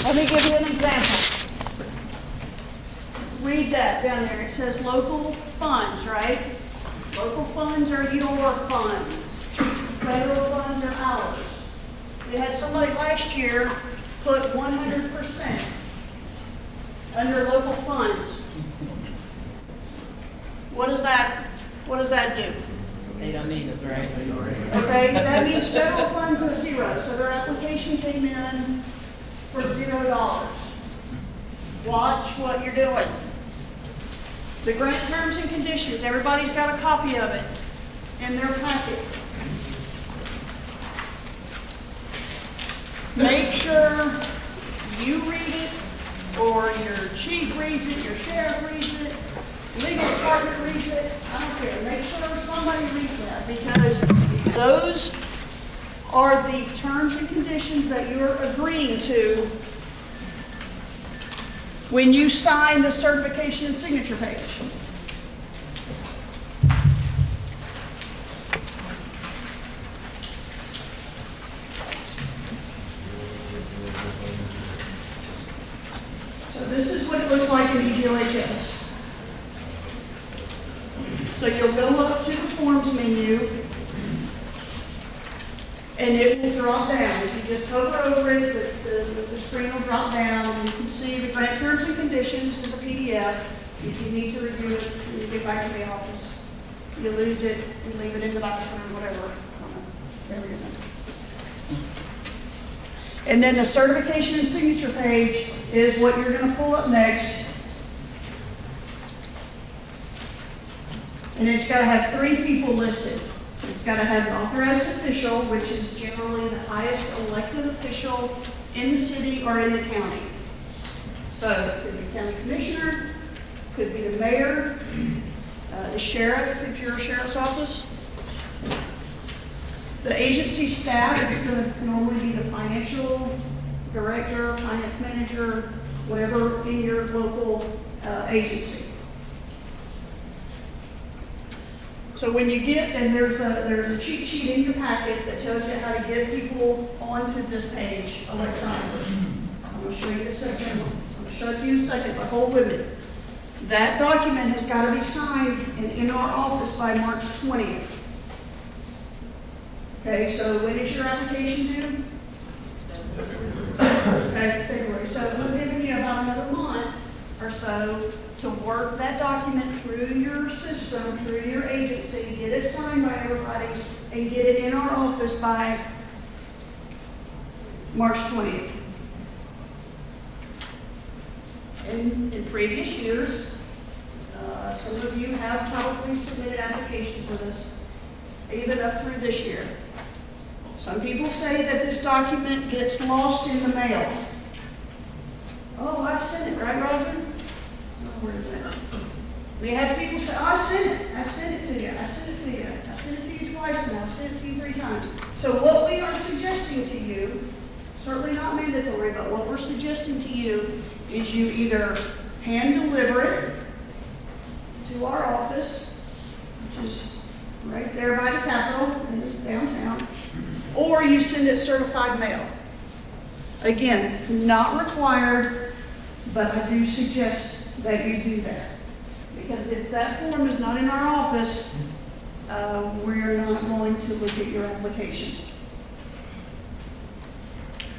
Let me give you an example. Read that down there. It says local funds, right? Local funds are your funds. Federal funds are ours. We had somebody last year put 100% under local funds. What does that do? They don't need us, right? Okay, that means federal funds are zero, so their application came in for $0. Watch what you're doing. The grant terms and conditions, everybody's got a copy of it in their packet. Make sure you read it, or your chief reads it, your sheriff reads it, legal department reads it, I don't care. Make sure somebody reads that, because those are the terms and conditions that you're agreeing to when you sign the certification and signature page. So this is what it looks like in EGLHS. So you'll go up to the forms menu, and it will drop down. If you just hover over it, the screen will drop down. You can see the grant terms and conditions is a PDF. If you need to review it, when you get back to the office, you lose it, you leave it in the bathroom, whatever. I don't know. There we go. And then the certification and signature page is what you're going to pull up next. And it's got to have 3 people listed. It's got to have an authorized official, which is generally the highest elected official in the city or in the county. So it could be the county commissioner, could be the mayor, the sheriff if you're a sheriff's office. The agency staff is going to normally be the financial director, finance manager, whatever in your local agency. So when you get, and there's a cheat sheet in your packet that tells you how to get people onto this page electronically. I'm going to show you this section. I'm going to show it to you in a second, but hold with it. That document has got to be signed and in our office by March 20th. Okay, so when is your application due? Okay, February. So we're giving you about another month or so to work that document through your system, through your agency, get it signed by everybody, and get it in our office by March 20th. In previous years, some of you have probably submitted applications with us, even up through this year. Some people say that this document gets lost in the mail. Oh, I sent it, right, Roger? Where is that? We have people say, oh, I sent it to you, I sent it to you, I sent it to you twice now, I sent it to you 3 times. So what we are suggesting to you, certainly not mandatory, but what we're suggesting to you is you either hand deliver it to our office, which is right there by the Capitol in downtown, or you send it certified mail. Again, not required, but I do suggest that you do that. Because if that form is not in our office, we're not going to look at your application.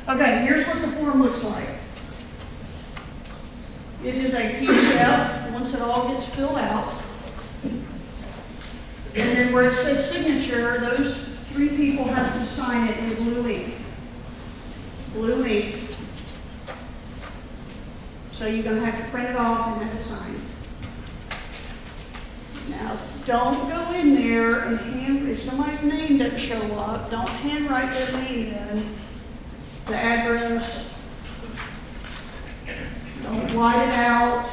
Okay, here's what the form looks like. It is a PDF once it all gets filled out. And then where it says signature, those 3 people have to sign it in blue ink. Blue ink. So you're going to have to print it off and have to sign it. Now, don't go in there and if somebody's name doesn't show up, don't handwrite their name in, the address. Don't white it out.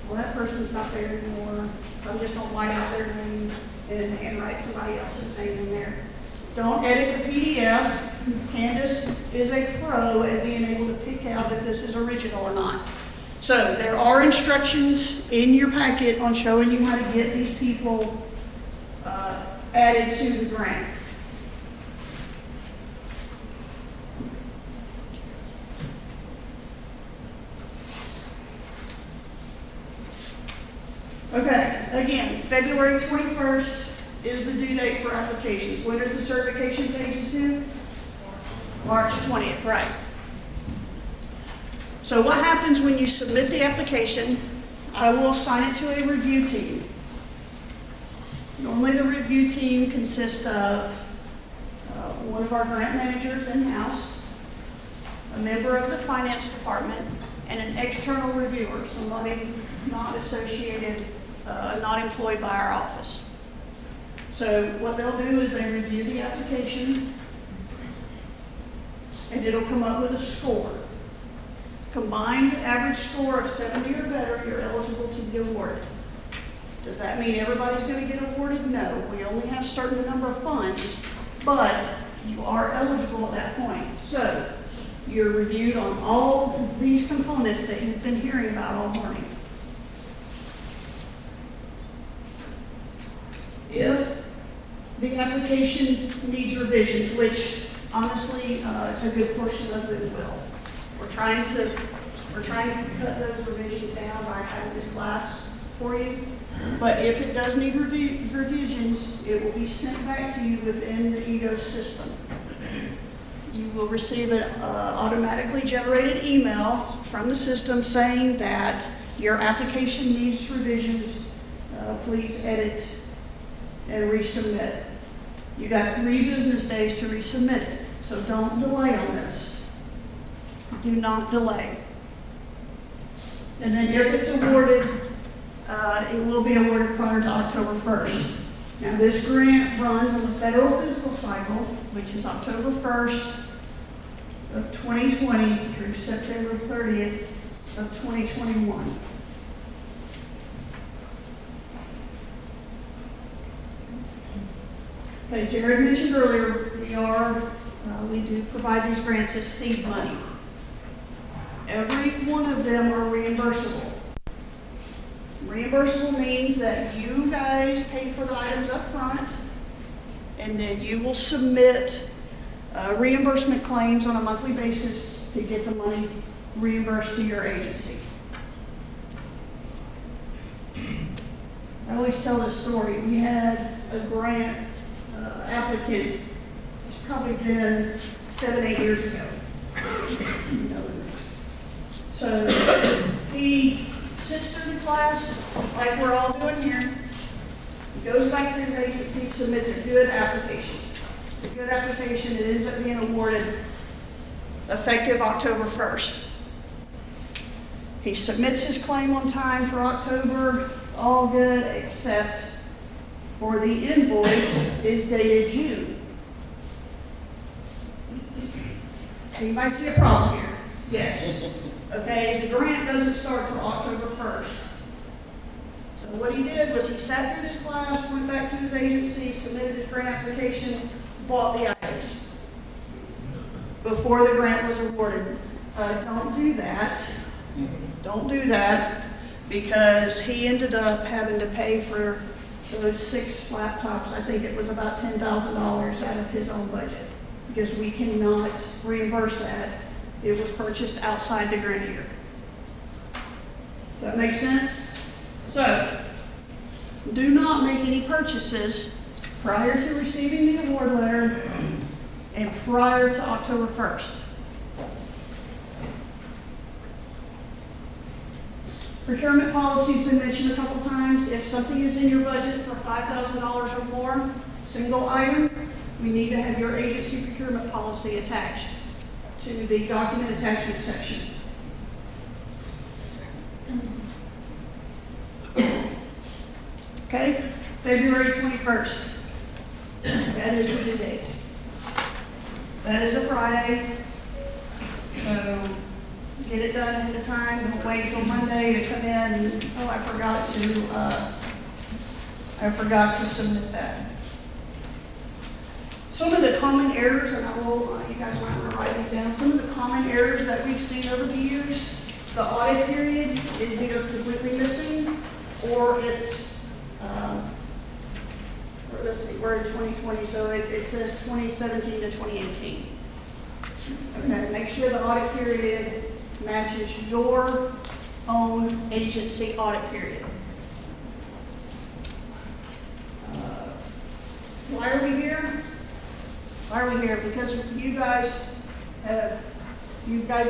Well, that person's not there anymore. I'm just going to white out their name and handwrite somebody else's name in there. Don't edit the PDF. Candace is a pro at being able to pick out if this is original or not. So there are instructions in your packet on showing you how to get these people added to the grant. Okay, again, February 21st is the due date for applications. When does the certification pages due? March 20th, right. So what happens when you submit the application? I will assign it to a review team. Normally the review team consists of one of our grant managers in-house, a member of the finance department, and an external reviewer, somebody not associated, not employed by our office. So what they'll do is they review the application, and it'll come up with a score. Combined average score of 70 or better, you're eligible to be awarded. Does that mean everybody's going to get awarded? No. We only have a certain number of funds, but you are eligible at that point. So you're reviewed on all these components that you've been hearing about all morning. If the application needs revisions, which honestly a good portion of it will, we're trying to cut those revisions down by having this class for you. But if it does need revisions, it will be sent back to you within the EGO system. You will receive an automatically generated email from the system saying that your application needs revisions. Please edit and resubmit. You got 3 business days to resubmit it, so don't delay on this. Do not delay. And then if it's awarded, it will be awarded prior to October 1st. Now this grant runs on the federal fiscal cycle, which is October 1st of 2020 through September 30th of 2021. Okay, Jared mentioned earlier, we do provide these grants as seed money. Every one of them are reimbursable. Reimbursable means that you guys pay for the items up front, and then you will submit reimbursement claims on a monthly basis to get the money reimbursed to your agency. I always tell this story. We had a grant applicant, it's probably been 7-8 years ago. So he sits through the class, like we're all doing here. He goes back to his agency, submits a good application. It's a good application. It ends up being awarded effective October 1st. He submits his claim on time for October, all good, except for the invoice is dated June. Anybody see a problem here? Yes. Okay, the grant doesn't start till October 1st. So what he did was he sat through this class, went back to his agency, submitted his grant application, bought the items before the grant was awarded. Don't do that. Don't do that, because he ended up having to pay for those 6 laptops. I think it was about $10,000 out of his own budget, because we cannot reimburse that. It was purchased outside the grant year. Does that make sense? So, do not make any purchases prior to receiving the award letter and prior to October 1st. Procurement policy has been mentioned a couple times. If something is in your budget for $5,000 or more, single item, we need to have your agency procurement policy attached to the document attachment section. Okay, February 21st. That is the due date. That is a Friday. So get it done ahead of time. Don't wait till Monday to come in and, oh, I forgot to submit that. Some of the common errors, and you guys might want to write these down, some of the common errors that we've seen over the years, the audit period is either completely missing or it's, let's see, we're in 2020, so it says 2017 to 2018. Okay, make sure the audit period matches your own agency audit period. Why are we here? Why are we here? Because you guys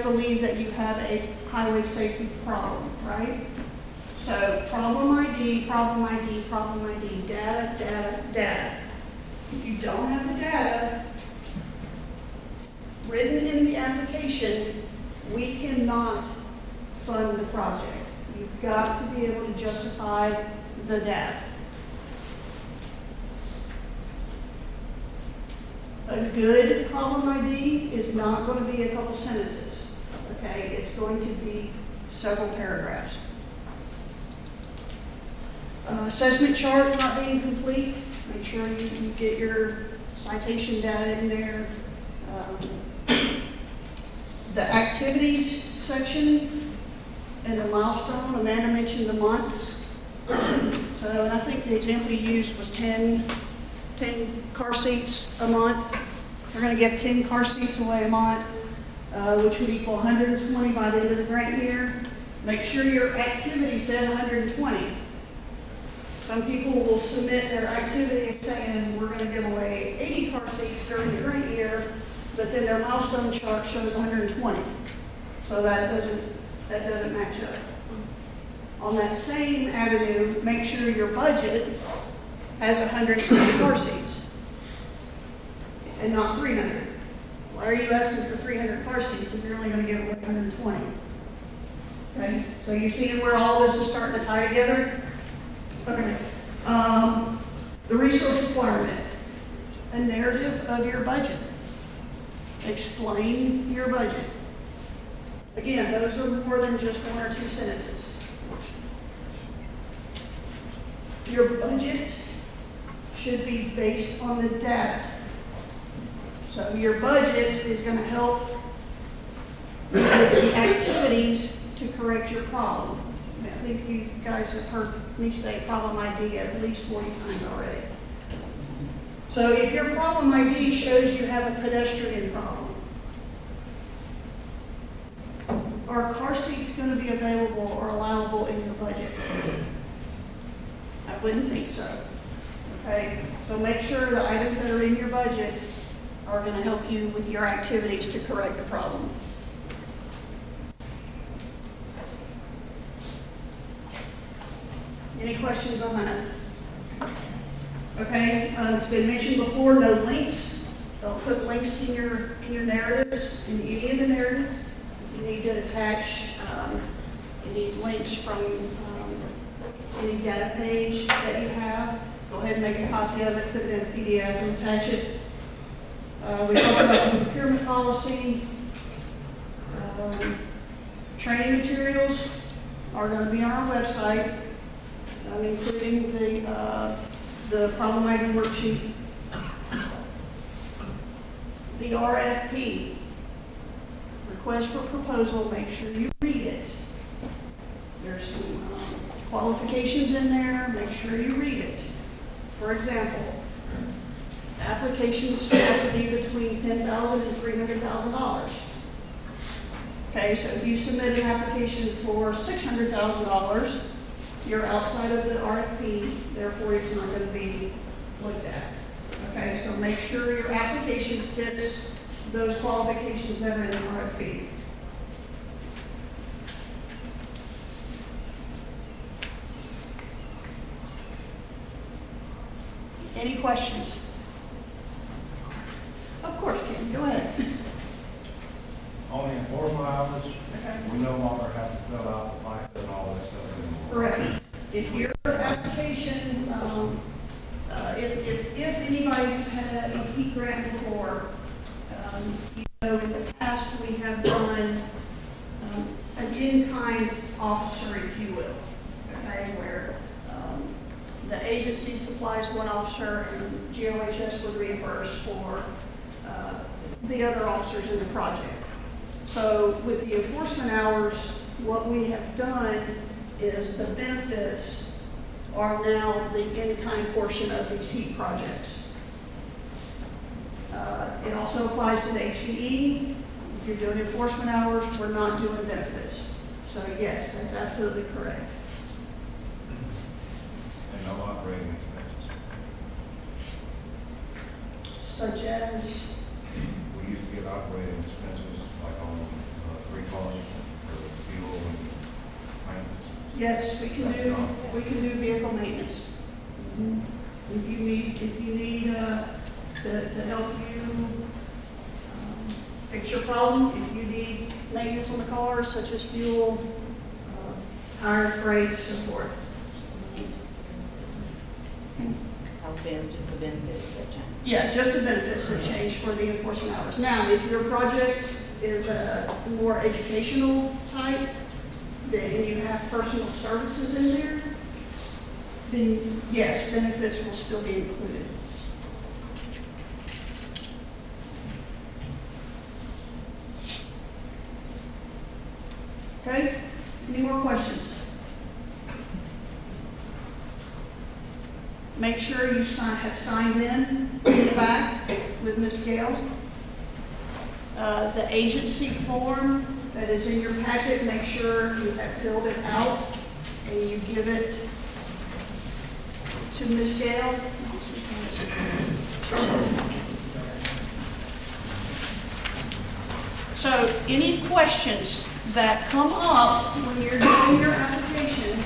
believe that you have a highway safety problem, right? So problem ID, problem ID, problem ID, data, data, data. If you don't have the data written in the application, we cannot fund the project. You've got to be able to justify the data. A good problem ID is not going to be a couple sentences, okay? It's going to be several paragraphs. Assessment chart not being complete, make sure you get your citation data in there. The activities section and the milestone, Amanda mentioned the months. So, and I think the example you used was 10 car seats a month. We're going to give 10 car seats away a month, which would equal 120 by the end of the grant year. Make sure your activity says 120. Some people will submit their activity saying we're going to give away 80 car seats during the grant year, but then their milestone chart shows 120. So that doesn't match up. On that same avenue, make sure your budget has 120 car seats and not 300. Why are you asking for 300 car seats if you're only going to give away 120? Okay, so you see where all this is starting to tie together? Okay. The resource requirement, a narrative of your budget. Explain your budget. Again, those are more than just 1 or 2 sentences. Your budget should be based on the data. So your budget is going to help with the activities to correct your problem. I think you guys have heard me say problem ID at least 40 times already. So if your problem ID shows you have a pedestrian problem, are car seats going to be available or allowable in your budget? I wouldn't think so. Okay, so make sure the items that are in your budget are going to help you with your activities to correct the problem. Any questions on that? Okay, it's been mentioned before, no links. Don't put links in your narratives, in any of the narratives. You need to attach, you need links from any data page that you have. Go ahead and make a copy of it, put it in a PDF and attach it. We talked about the procurement policy. Training materials are going to be on our website, including the problem ID worksheet. The RFP, request for proposal, make sure you read it. There's some qualifications in there, make sure you read it. For example, applications have to be between $10,000 and $300,000. Okay, so if you submit an application for $600,000, you're outside of the RFP, therefore it's not going to be looked at. Okay, so make sure your application fits those qualifications that are in the RFP. Any questions? Of course, Ken, go ahead. On the enforcement hours, Okay. we no longer have to fill out the FICA and all that stuff anymore. Correct. If your application, if anybody's had a heat grant before, you know, in the past we have done an in-kind officer, if you will, okay, where the agency supplies one officer and GOHS would reimburse for the other officers in the project. So with the enforcement hours, what we have done is the benefits are now the in-kind portion of these heat projects. It also applies to the HVE. If you're doing enforcement hours, we're not doing benefits. So yes, that's absolutely correct. And no operating expenses. such as, We used to get operating expenses like on recalls for fuel and maintenance. yes, we can do vehicle maintenance. If you need, to help you fix your problem, if you need maintenance on the car, such as fuel, tires, brakes, so forth. I was saying it's just the benefits that change. Yeah, just the benefits that change for the enforcement hours. Now, if your project is a more educational type, then you have personal services in there, then yes, benefits will still be included. Okay, any more questions? Make sure you have signed in the back with Ms. Gale. The agency form that is in your packet, make sure you have filled it out and you give it to Ms. Gale. So any questions that come up when you're doing your application,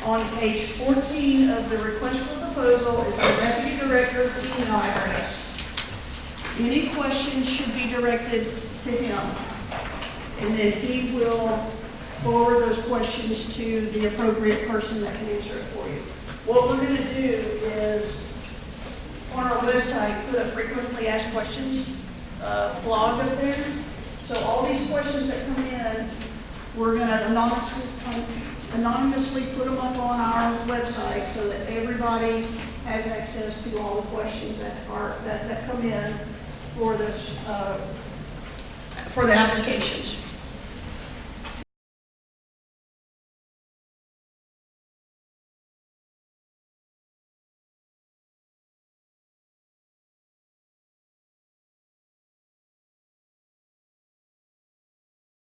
on page 14 of the request for proposal is the deputy director's email address. Any questions should be directed to him, and then he will forward those questions to the appropriate person that can answer it for you. What we're going to do is, on our website, put a frequently asked questions blog up there. So all these questions that come in, we're going to anonymously put them up on our website so that everybody has access to all the questions that come in for this for the applications.